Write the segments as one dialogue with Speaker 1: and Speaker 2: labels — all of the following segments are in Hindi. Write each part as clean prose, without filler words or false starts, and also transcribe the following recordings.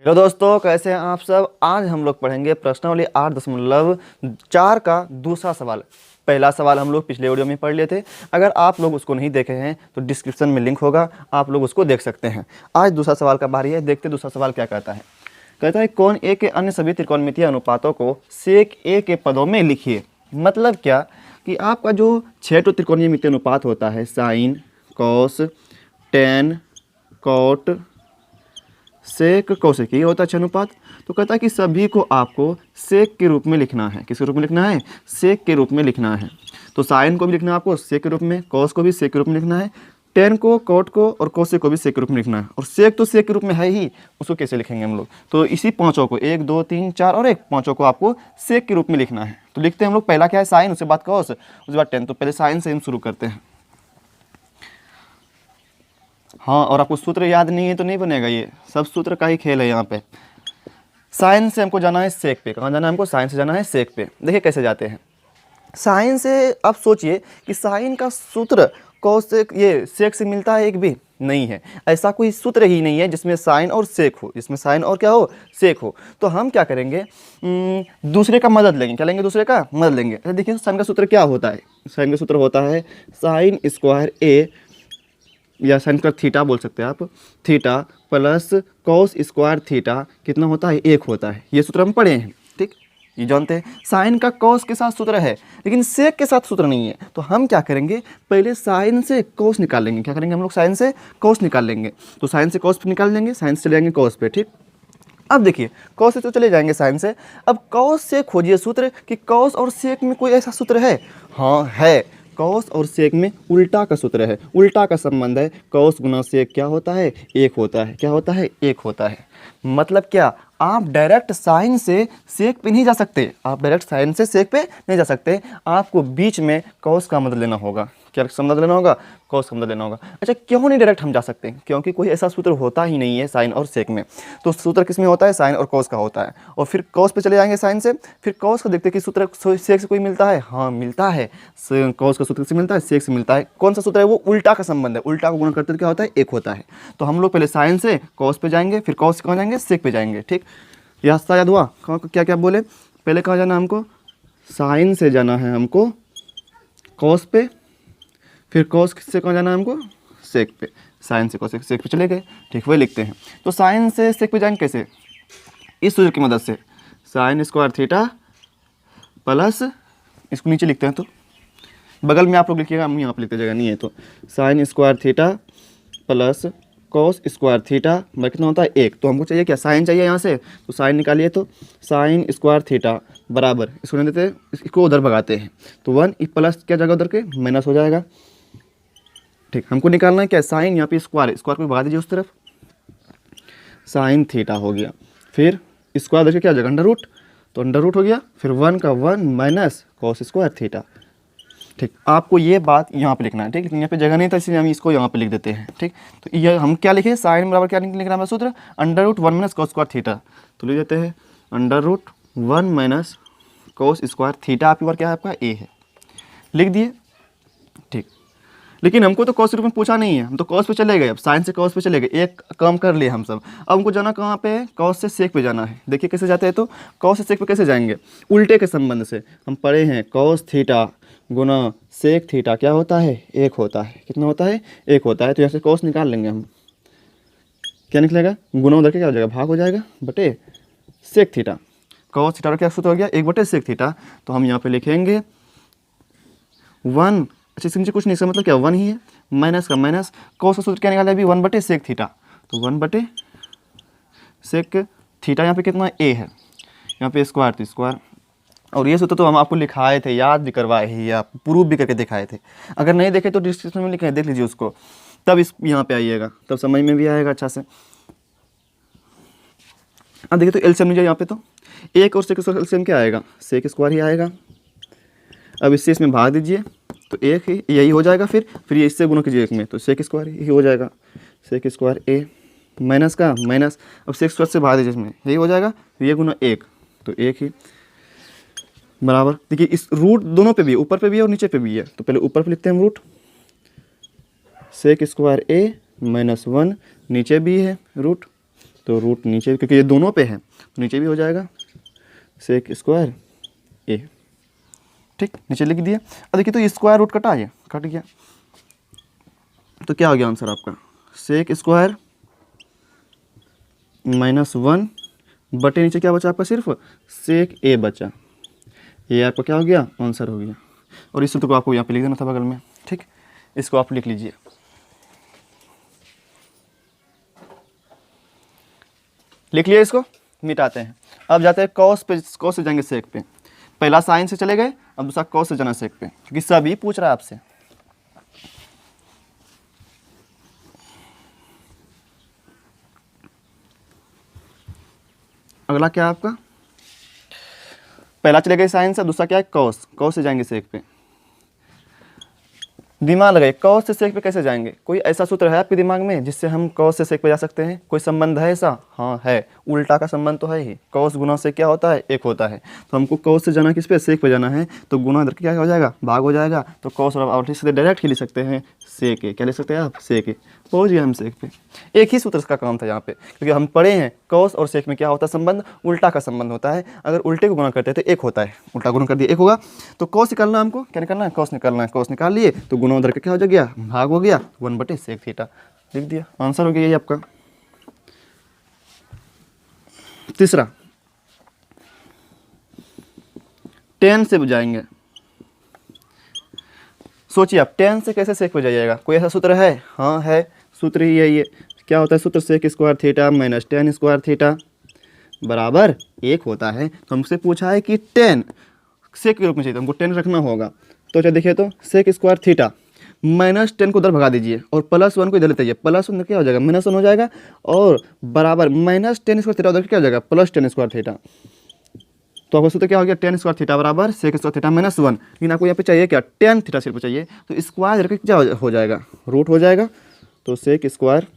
Speaker 1: हेलो दोस्तों, कैसे हैं आप सब। आज हम लोग पढ़ेंगे प्रश्नावली 8.4 का दूसरा सवाल। पहला सवाल हम लोग पिछले वीडियो में पढ़ लिए थे। अगर आप लोग उसको नहीं देखे हैं तो डिस्क्रिप्शन में लिंक होगा, आप लोग उसको देख सकते हैं। आज दूसरा सवाल का बारी है। देखते दूसरा सवाल क्या कहता है। कहता है कौन ए के अन्य सभी त्रिकोणमितीय अनुपातों को सेक ए के पदों में लिखिए। मतलब क्या कि आपका जो 6 त्रिकोणमितीय अनुपात होता है, साइन, कॉस, टेन, कॉट, सेक, कौशिक, ये होता है 6 अनुपात। तो कहता है कि सभी को आपको सेक के रूप में लिखना है। किस रूप में लिखना है? सेक के रूप में लिखना है। तो साइन को भी लिखना है आपको सेक के रूप में, कॉस को भी सेक के रूप में लिखना है, टेन को, कॉट को और कौशिक को भी सेक के रूप में लिखना है। और सेक तो सेक के रूप में है ही, उसको कैसे लिखेंगे हम लोग? तो इसी पाँचों को 1 2 3 4 और 1 पाँचों को आपको सेक के रूप में लिखना है। तो लिखते हैं हम लोग। पहला क्या है? साइन, उसके बाद कॉस, उसके बाद टेन। तो पहले साइन से हम शुरू करते हैं। हाँ, और आपको सूत्र याद नहीं है तो नहीं बनेगा। ये सब सूत्र का ही खेल है यहाँ पे। साइन से हमको जाना है सेक पे। कहाँ जाना है हमको? साइन से जाना है सेक पे। देखिए कैसे जाते हैं। साइन से आप सोचिए कि साइन का सूत्र कॉस से, ये सेक से मिलता है? एक भी नहीं है। ऐसा कोई सूत्र ही नहीं है जिसमें साइन और सेक हो, जिसमें साइन और क्या हो? सेक हो। तो हम क्या करेंगे? दूसरे का मदद लेंगे। क्या लेंगे? दूसरे का मदद लेंगे। अच्छा देखिए, साइन का सूत्र क्या होता है? साइन का सूत्र होता है साइन स्क्वायर ए, या साइन का थीटा बोल सकते हैं आप, theta plus cos square theta कितना होता है? 1 होता है। ये सूत्र हम पढ़े हैं, ठीक, ये जानते हैं। साइन का कॉस के साथ सूत्र है, लेकिन सेक के साथ सूत्र नहीं है। तो हम क्या करेंगे? पहले साइन से कॉस निकाल लेंगे। क्या करेंगे हम लोग? साइन से कॉस निकाल लेंगे। तो साइन से कॉस निकाल लेंगे, साइन से चले जाएंगे कॉस पे, ठीक। अब देखिए, कॉस से तो चले जाएंगे साइन से। अब कॉस से खोजिए सूत्र कि कॉस और सेक में कोई ऐसा सूत्र है? हाँ है। कॉस और सेक में उल्टा का सूत्र है, उल्टा का संबंध है। कॉस गुना सेक क्या होता है? 1 होता है। क्या होता है? 1 होता है। मतलब क्या, आप डायरेक्ट साइन से सेक पे नहीं जा सकते। आप डायरेक्ट साइन से सेक पे नहीं जा सकते। आपको बीच में कॉस का मदद लेना होगा। क्या मदद लेना होगा? कॉस का मदद लेना होगा। अच्छा, क्यों नहीं डायरेक्ट हम जा सकते? क्योंकि कोई ऐसा सूत्र होता ही नहीं है साइन और सेक में। तो सूत्र किस में होता है? साइन और कॉस का होता है। और फिर कॉस पे चले जाएंगे साइन से, फिर कॉस को देखते हैं कि सूत्र सेक से कोई मिलता है? हाँ मिलता है। कॉस का सूत्र से मिलता है, सेक से मिलता है। कौन सा सूत्र है वो? उल्टा का संबंध है। उल्टा को गुणा करते तो क्या होता है? 1 होता है। तो हम लोग पहले साइन से कॉस पे जाएंगे, फिर कॉस से कहाँ जाएंगे? सेक पे जाएंगे, ठीक। रास्ता याद हुआ? क्या क्या बोले? पहले कहाँ जाना है हमको? साइन से जाना है हमको कॉस पे, फिर कॉस से कहाँ जाना है हमको? सेक पे। साइन से कॉस सेक पे चले गए, ठीक। वही लिखते हैं। तो साइन से सेक पे जाएंगे कैसे? इस सूत्र की मदद से। साइन स्क्वायर थीटा प्लस, इसको नीचे लिखते हैं तो बगल में आप लोग लिखिएगा, हम यहाँ पर लिखते जगह नहीं है। तो sine square theta plus cos square theta बराबर कितना होता है? 1। तो हमको चाहिए क्या? साइन चाहिए यहाँ से, तो साइन निकालिए। तो साइन स्क्वायर थीटा बराबर, इसको नहीं देते, इसको उधर भगाते हैं तो 1 प्लस क्या जगह उधर के माइनस हो जाएगा, ठीक। हमको निकालना है क्या? साइन, यहाँ पे स्क्वायर, स्क्वायर को भगा दीजिए उस तरफ। साइन थीटा हो गया, फिर स्क्वायर देखिए क्या जगह? अंडर रूट, तो अंडर रूट हो गया। फिर 1 का 1 माइनस कॉस स्क्वायर थीटा, ठीक। आपको ये बात यहाँ पे लिखना है, ठीक। लेकिन यहाँ पे जगह नहीं था इसलिए हम इसको यहाँ पे लिख देते हैं, ठीक। तो ये हम क्या लिखे? साइन बराबर क्या लिख रहा है सूत्र? Under root 1 minus cos square theta. तो लिख देते हैं under root 1 minus cos square theta. आपके बार क्या है? आपका ए है, लिख दिए, ठीक। लेकिन हमको तो कॉस के रूप में पूछा नहीं है, हम तो कॉस पे चले गए। अब साइन से कॉस पे चले गए, एक काम कर लिए हम सब। अब हमको जाना कहाँ पे? कॉस से सेक पे जाना है। देखिए कैसे जाते हैं। तो कॉस से सेक पे कैसे जाएंगे? उल्टे के संबंध से। हम पढ़े हैं कॉस थीटा गुना सेक थीटा क्या होता है? 1 होता है। कितना होता है? 1 होता है। तो यहाँ से कॉस निकाल लेंगे हम। क्या निकलेगा? गुना उधर के क्या हो जाएगा? भाग हो जाएगा बटे सेक थीटा। कॉस थीटा का क्या सूत्र हो गया? 1 बटे सेक थीटा। तो हम यहाँ पे लिखेंगे 1। अच्छा, इसके नीचे कुछ नहीं, इसका मतलब क्या? 1 ही है। माइनस का माइनस, कॉस का सूत्र क्या निकाला अभी? 1 बटे सेक थीटा। तो 1 बटे सेक थीटा, यहाँ पे कितना? ए है, यहाँ पे स्क्वायर, तो स्क्वायर। और ये सूत्र तो हम आपको लिखाए थे, याद भी करवाए ही, आप प्रूफ भी करके दिखाए थे। अगर नहीं देखे तो डिस्क्रिप्शन में लिखे, देख लीजिए उसको, तब इस यहाँ पे आइएगा, तब समझ में भी आएगा अच्छा से। अब देखिए, तो एलसीएम लीजिए यहाँ पे। तो 1 और सेक स्क्वायर एलसीएम क्या आएगा? सेक स्क्वायर ही आएगा। अब इससे इसमें भाग दीजिए तो 1 ही यही हो जाएगा। फिर ये इससे गुणा कीजिए 1 में, तो सेक स्क्वायर ही हो जाएगा। सेक स्क्वायर ए माइनस का माइनस, अब सेक स्क्वायर से भाग दीजिए इसमें, यही हो जाएगा। फिर ये गुना 1, तो 1 ही बराबर। देखिए इस रूट दोनों पे भी है, ऊपर पे भी है और नीचे पे भी है। तो पहले ऊपर पे लिखते हैं हम root, sec square A minus 1, नीचे भी है रूट, तो रूट नीचे, क्योंकि ये दोनों पे है तो नीचे भी हो जाएगा सेक स्क्वायर ए। ठीक, नीचे लिख दिया। अब देखिए तो स्क्वायर रूट कटा, ये कट गया, तो क्या हो गया आंसर आपका, सेक स्क्वायर -1 बटे नीचे क्या बचा आपका, सिर्फ सेक ए बचा। ये आपका क्या हो गया, आंसर हो गया। और इस सूत्र को आपको यहाँ पे लिख देना था बगल में। ठीक, इसको आप लिख लीजिए। लिख लिया, इसको मिटाते हैं। अब जाते हैं कॉस पे, कॉस से जाएंगे सेक पे। पहला साइन से चले गए, अब दूसरा कॉस से जाना सेक पे, क्योंकि सभी पूछ रहा है आपसे। अगला क्या है आपका, पहला चले गए साइन से, दूसरा क्या है कॉस, कॉस से जाएंगे सेक पे। दिमाग लगाए, कॉस से सेक पे कैसे जाएंगे, कोई ऐसा सूत्र है आपके दिमाग में जिससे हम कॉस से सेक पे जा सकते हैं, कोई संबंध है ऐसा? हाँ है, उल्टा का संबंध तो है ही, कॉस गुना से क्या होता है, एक होता है। तो हमको कॉस से जाना किस पे, सेक पे जाना है, तो गुना इधर क्या हो जाएगा, भाग हो जाएगा। तो कॉस और सीधे डायरेक्ट ही लिख सकते हैं सेक ए, क्या लिख सकते हैं आप, सेक ए। पहुँच गए हम सेक पे। एक ही सूत्र का काम था यहाँ पे, क्योंकि हम पढ़े हैं कॉस और सेक में क्या होता है संबंध, उल्टा का संबंध होता है। अगर उल्टे को गुना करते हैं तो एक होता है, उल्टा गुना कर दिया एक होगा। तो कॉस निकालना हमको, क्या निकालना है, कॉस निकालना है। कॉस निकाल लिए तो गुना उधर का क्या हो गया, भाग हो गया, 1/sec थीटा लिख दिया, आंसर हो गया ये आपका। तीसरा, tan से जाएंगे। सोचिए आप tan से कैसे सेक पे जाइएगा, कोई ऐसा सूत्र है? हाँ है, सूत्र ही है ये। क्या होता है सूत्र, sec square theta minus tan square theta बराबर 1 होता है। तो हमसे पूछा है कि tan सेक के रूप में चाहिए, तो हमको tan रखना होगा। तो चलिए देखिए, तो सेक स्क्वायर थीटा -10 को उधर भगा दीजिए और +1 को इधर लेते जाइए, +1 क्या हो जाएगा, -1 हो जाएगा, और बराबर -tan स्क्वायर थीटा उधर क्या हो जाएगा, +tan स्क्वायर थीटा। तो आपका सूत्र क्या हो गया, tan स्क्वायर थीटा बराबर सेक स्क्वायर थीटा -1। लेकिन आपको यहाँ पे चाहिए क्या, tan थीटा सिर्फ चाहिए, तो स्क्वायर इधर क्या हो जाएगा, रूट हो जाएगा। तो सेक स्क्वायर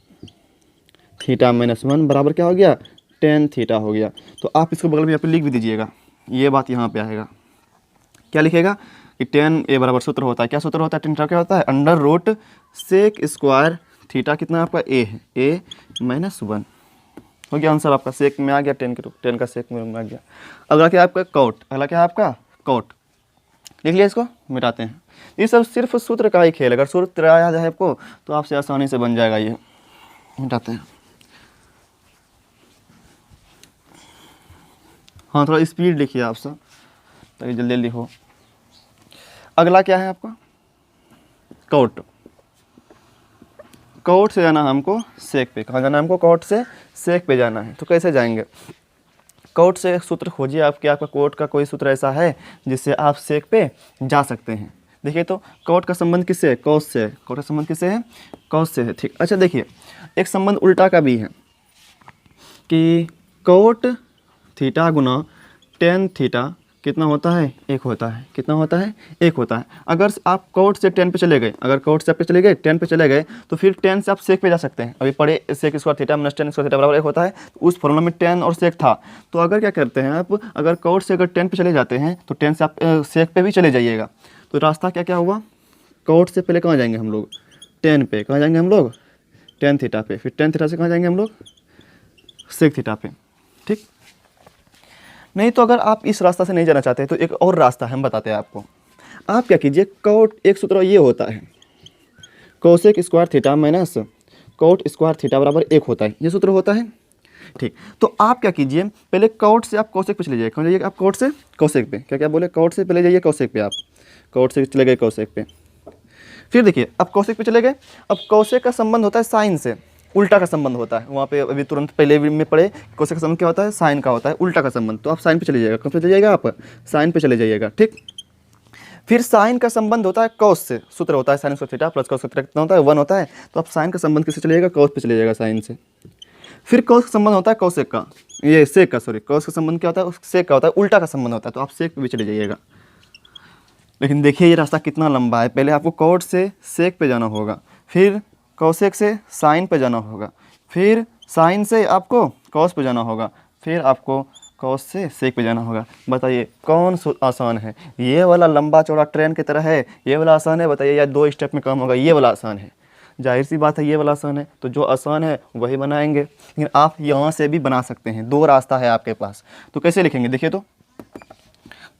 Speaker 1: थीटा -1 बराबर क्या हो गया, tan थीटा हो गया। तो आप इसको बगल में यहाँ पे लिख भी दीजिएगा, ये बात यहाँ पे आएगा। क्या लिखेगा कि tan ए बराबर सूत्र होता है, क्या सूत्र होता है, tan थीटा क्या होता है, √ सेक स्क्वायर थीटा कितना आपका ए है, ए -1 हो गया आंसर आपका। सेक में आ गया, tan का सेक में आ गया। अगला क्या आपका कॉट, अगला क्या है आपका कॉट, लिख लिया, इसको मिटाते हैं। ये सब सिर्फ सूत्र का ही खेल, अगर सूत्र याद है आपको तो आपसे आसानी से बन जाएगा। ये मिटाते हैं। हाँ थोड़ा स्पीड लिखिए आप सब, ताकि जल्दी जल्दी हो। अगला क्या है आपका कॉट, कॉट से जाना है हमको सेक पे। कहाँ जाना है हमको, कॉट से सेक पे जाना है। तो कैसे जाएंगे, कॉट से सूत्र खोजिए आपके, आपका कॉट का कोई सूत्र ऐसा है जिससे आप सेक पे जा सकते हैं। देखिए तो कॉट का संबंध किससे है, कॉस से। कॉट का संबंध किससे है, कॉस से है। ठीक, अच्छा देखिए एक संबंध उल्टा का भी है कि कॉट थीटा गुना tan थीटा कितना होता है, 1 होता है। कितना होता है, 1 होता है। अगर आप कॉट से tan पे चले गए, अगर कॉट से आप पे चले गए, tan पे चले गए, तो फिर tan से आप सेक पे जा सकते हैं। अभी पढ़े sec square theta minus tan square theta बराबर 1 होता है, तो उस फॉर्मूला में tan और सेक था। तो अगर क्या करते हैं आप, अगर कॉट से अगर tan पे चले जाते हैं तो tan से आप सेक पे भी चले जाइएगा। तो रास्ता क्या क्या हुआ, कॉट से पहले कहाँ जाएंगे हम लोग, tan पे। कहाँ जाएंगे हम लोग, tan थीटा पे। फिर tan थीटा से कहाँ जाएंगे हम लोग, सेक थीटा पे। ठीक, नहीं तो अगर आप इस रास्ता से नहीं जाना चाहते तो एक और रास्ता है, हम बताते हैं आपको। आप क्या कीजिए, कॉट एक सूत्र ये होता है, cosec square theta minus cot square theta बराबर 1 होता है, ये सूत्र होता है। ठीक, तो आप क्या कीजिए, पहले कॉट से आप कोसेक पे चले जाइए। कहाँ जाइए आप, कॉट से कोसेक पे। क्या क्या बोले, कॉट से पहले जाइए कोसेक पे, आप कॉट से चले गए कोसेक पे। फिर देखिए अब कोसेक पे चले गए, अब कोसेक का संबंध होता है साइन से, उल्टा का संबंध होता है। वहाँ पे अभी तुरंत पहले में पढ़े कोसेक का संबंध क्या होता है, साइन का होता है, उल्टा का संबंध। तो आप साइन पे चले जाइएगा, कब पे चले जाइएगा आप, साइन पे चले जाइएगा। ठीक, फिर साइन का संबंध होता है कॉस से, सूत्र होता है sine square theta plus cos theta कितना होता है, 1 होता है। तो आप साइन का संबंध किससे चलिएगा, कॉस पे चले जाइएगा, साइन से। फिर कॉस का संबंध होता है कॉसेक का, ये सेक का, सॉरी कॉस का संबंध क्या होता है, सेक का होता है, उल्टा का संबंध होता है। तो आप सेक पे भी चले जाइएगा। लेकिन देखिए ये रास्ता कितना लंबा है, पहले आपको कॉट से सेक पे जाना होगा, फिर कॉसेक से साइन पे जाना होगा, फिर साइन से आपको कॉस पे जाना होगा, फिर आपको कॉस से सेक पे जाना होगा। बताइए कौन आसान है, ये वाला लंबा चौड़ा ट्रेन की तरह है, ये वाला आसान है, बताइए, या 2 स्टेप में काम होगा, ये वाला आसान है। जाहिर सी बात है ये वाला आसान है, तो जो आसान है वही बनाएंगे। लेकिन आप यहाँ से भी बना सकते हैं, 2 रास्ता है आपके पास। तो कैसे लिखेंगे, देखिए तो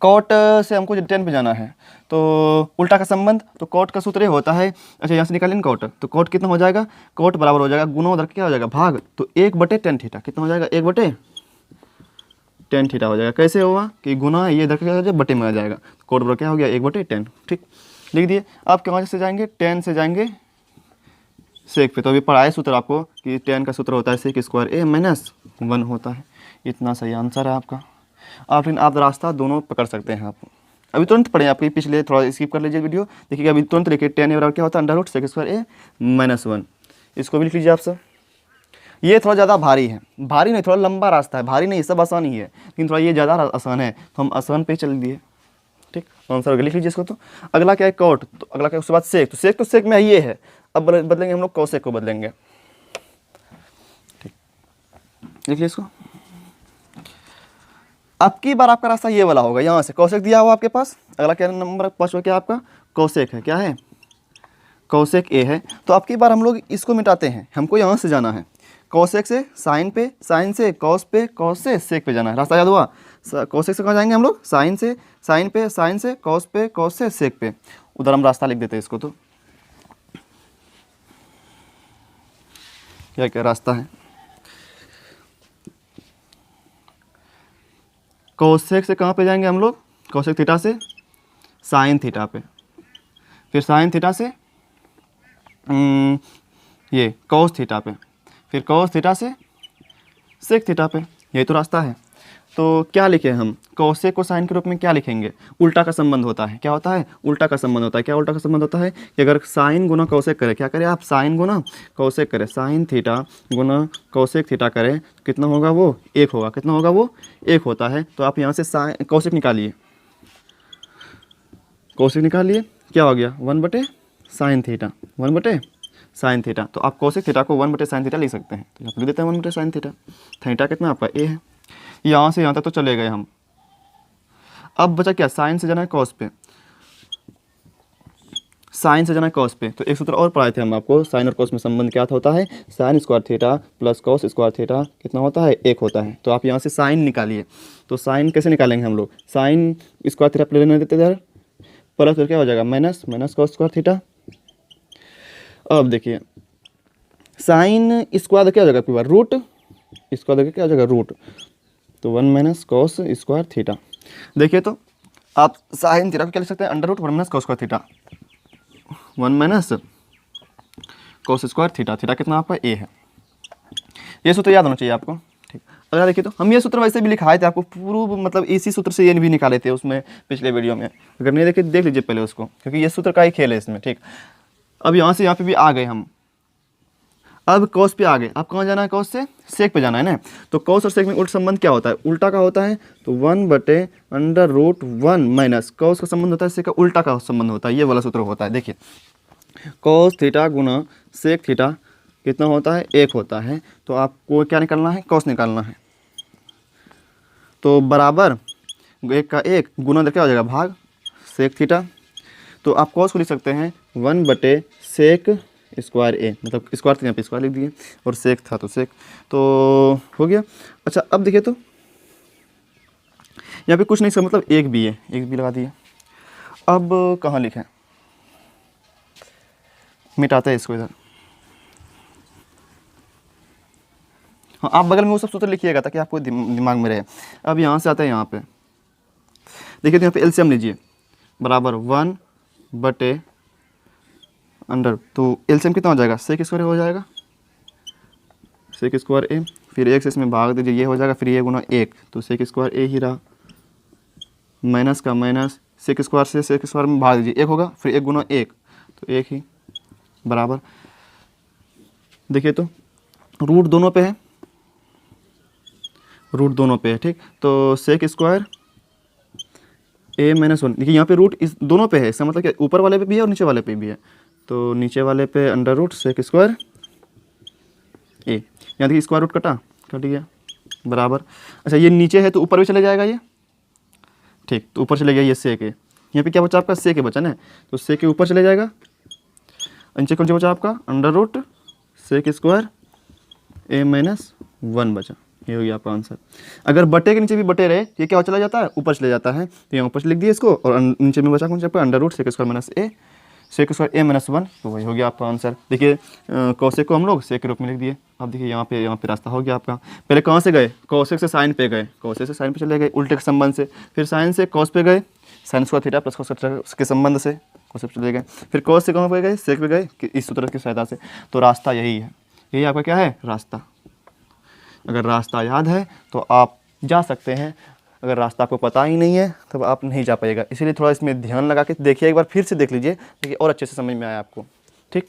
Speaker 1: कॉट से हमको 10 पे जाना है, तो उल्टा का संबंध, तो कॉट का सूत्र ये होता है, अच्छा यहाँ से निकालें ना कॉट, तो कॉट कितना हो जाएगा, कॉट बराबर हो जाएगा गुना उधर क्या हो जाएगा भाग, तो 1/tan थीटा कितना हो जाएगा, 1/tan थीटा हो जाएगा। कैसे होगा कि गुना ये इधर क्या हो जाएगा बटे में आ जाएगा, कॉट बराबर क्या हो गया 1/tan। ठीक, लिख दिए। आप कहाँ से जाएंगे, tan से जाएंगे सेक पे, तो अभी पढ़ाए सूत्र आपको कि tan का सूत्र होता है sec स्क्वायर a माइनस 1 होता है। इतना सही आंसर है आपका। लेकिन आप रास्ता दोनों पकड़ सकते हैं। आप अभी तुरंत पढ़ें, आपके पिछले थोड़ा स्किप कर लीजिए वीडियो, देखिए अभी तुरंत लिखिए tan बराबर क्या होता है √sec स्क्वायर a माइनस 1। इसको भी लिख लीजिए आप सब। ये थोड़ा ज़्यादा भारी है, भारी नहीं थोड़ा लंबा रास्ता है, भारी नहीं सब आसान ही है, लेकिन थोड़ा ये ज़्यादा आसान है तो हम आसान पे चल दिए। ठीक, आंसर लिख लीजिए इसको। तो अगला क्या है कॉट, तो अगला क्या उसके बाद सेक, तो सेक में ये है, अब बदलेंगे हम लोग कॉसेक को बदलेंगे। ठीक, लिख लीजिए इसको। अब की बार आपका रास्ता ये वाला होगा, यहाँ से कौशिक दिया हुआ आपके पास, अगला क्या नंबर 5 क्या आपका कौशिक है, क्या है कौशिक ए है। तो अब की बार हम लोग इसको मिटाते हैं, हमको यहाँ से जाना है कौशिक से साइन पे, साइन से कॉस पे, कॉस से सेक पे जाना है। रास्ता याद हुआ, कौशिक से कहाँ जाएंगे हम लोग, साइन से साइन पे, साइन से कॉस पे, कॉस से सेक पे। उधर हम रास्ता लिख देते हैं इसको। तो क्या क्या रास्ता है, कोसेक से कहाँ पे जाएंगे हम लोग, कोसेक थीटा से साइन थीटा पे, फिर साइन थीटा से ये कॉस थीटा पे, फिर कॉस थीटा से सेक थीटा पे। यही तो रास्ता है। तो क्या लिखे हम, कोसेक को साइन के रूप में क्या लिखेंगे, उल्टा का संबंध होता है। क्या होता है, उल्टा का संबंध होता है। क्या उल्टा का संबंध होता है कि अगर साइन गुना कोसेक करे, क्या करें आप, साइन गुना कोसेक करे, साइन थीटा गुना कोसेक थीटा करें, कितना होगा वो 1 होगा। कितना होगा वो 1 होता है। तो आप यहाँ से साइन कोसेक निकालिए, कोसेक निकालिए, क्या हो गया 1/sin थीटा, 1/sin थीटा। तो आप कोसेक थीटा को 1/sin थीटा लिख सकते हैं। तो यहाँ लिख देते हैं 1/sin थीटा। थीटा कितना आपका ए है। यहाँ से यहाँ तक तो चले गए हम। अब बचा क्या, साइन से जाना है कॉस पे, साइन से जाना है कॉस पे। तो एक सूत्र और पढ़ाए थे हम आपको, साइन और कॉस में संबंध क्या होता है, sine square theta plus cos square theta कितना होता है 1 होता है। तो आप यहाँ से साइन निकालिए। तो साइन कैसे निकालेंगे हम लोग, साइन स्क्वायर थीटा प्लस लेने देते इधर, प्लस फिर क्या हो जाएगा minus minus cos square theta. अब देखिए साइन स्क्वायर क्या हो जाएगा, आपकी बार रूट स्क्वायर क्या हो जाएगा रूट, तो 1 माइनस कॉस स्क्वायर थीटा। देखिए तो आप साइन थीटा को क्या लिख सकते हैं, √1 minus cos square theta, 1 minus cos square theta. Theta कितना आपका ए है। ये सूत्र याद होना चाहिए आपको। ठीक, अगर देखिए तो हम ये सूत्र वैसे भी लिखाए थे आपको, पूर्व मतलब इसी सूत्र से ये भी निकाले थे उसमें पिछले वीडियो में। अगर नहीं देखे देख लीजिए पहले उसको, क्योंकि ये सूत्र का ही खेल है इसमें। ठीक, अब यहाँ से यहाँ पे भी आ गए हम। अब कॉस पे आ गए, अब कहाँ जाना है, कॉस से सेक पे जाना है ना। तो कॉस और सेक में उल्टा संबंध क्या होता है, उल्टा का होता है। तो 1/√1 माइनस कॉस का संबंध होता है, सेक का उल्टा का संबंध होता है। ये वाला सूत्र होता है। देखिए कॉस थीटा गुना सेक थीटा कितना होता है 1 होता है। तो आपको क्या निकालना है, कॉस निकालना है। तो बराबर 1 का 1 गुना क्या हो जाएगा भाग सेक थीटा। तो आप कॉस को लिख सकते हैं 1/sec स्क्वायर ए, मतलब स्क्वायर यहाँ पे स्क्वायर लिख दिए और सेक था तो सेक, तो हो गया। अच्छा अब देखिए तो यहाँ पे कुछ नहीं, इसका मतलब एक भी है, एक भी लगा दिए। अब कहाँ लिखें, मिटाते हैं इसको इधर। हाँ आप बगल में वो सब सूत्र लिखिएगा ताकि आपको दिमाग में रहे। अब यहाँ से आता है यहाँ पे, देखिए तो यहाँ पे एलसीएम लीजिए, बराबर 1/, तो एलसीएम कितना हो जाएगा, सेक स्क्वायर हो जाएगा, सेक स्क्वायर ए, फिर 1 से इसमें भाग दीजिए, ये हो जाएगा, फिर ये गुना 1, तो सेक स्क्वायर ए ही रहा, माइनस का माइनस, सेक स्क्वायर से सेक स्क्वायर में भाग दीजिए, 1 होगा, फिर 1 गुना 1, तो 1 ही, बराबर। देखिए तो रूट दोनों पे है, रूट दोनों पे है। ठीक, तो सेक स्क्वायर ए माइनस 1, देखिए यहाँ पे रूट इस दोनों पे है, इसका मतलब क्या ऊपर वाले पे भी है और नीचे वाले पे भी है। तो नीचे वाले पे √sec स्क्वायर ए, यहाँ देखिए स्क्वायर रूट कट गया, बराबर। अच्छा ये नीचे है तो ऊपर भी चले जाएगा ये। ठीक, तो ऊपर चले गया ये सेक है, यहाँ पे क्या बचा आपका सेक है बचा ना, तो सेक के ऊपर चले जाएगा। नीचे कौन सा बचा आपका under root sec square A minus 1 बचा। ये हो गया आपका आंसर। अगर बटे के नीचे भी बटे रहे ये क्या चला जाता है, ऊपर चले जाता है, तो यहाँ ऊपर से लिख दिए इसको, और नीचे में बचा कौन सा आपका under root sec square minus A sec square A minus 1, तो वही हो गया आपका आंसर। देखिए कौशिक को हम लोग सेक के रूप में लिख दिए। अब देखिए यहाँ पे रास्ता हो गया आपका। पहले कहाँ से गए, कौशिक से साइन पे गए, कौशिक से साइन पे चले गए उल्टे के संबंध से, फिर साइन से कॉस पे गए, sine square theta plus cos theta के संबंध से कॉस पे चले गए, फिर कॉस से कहाँ पे गए, सेक पे गए इस सूत्र की सहायता से। तो रास्ता यही है, यही आपका क्या है रास्ता। अगर रास्ता याद है तो आप जा सकते हैं, अगर रास्ता आपको पता ही नहीं है तब आप नहीं जा पाएगा। इसीलिए थोड़ा इसमें ध्यान लगा के देखिए, एक बार फिर से देख लीजिए, देखिए और अच्छे से समझ में आया आपको। ठीक।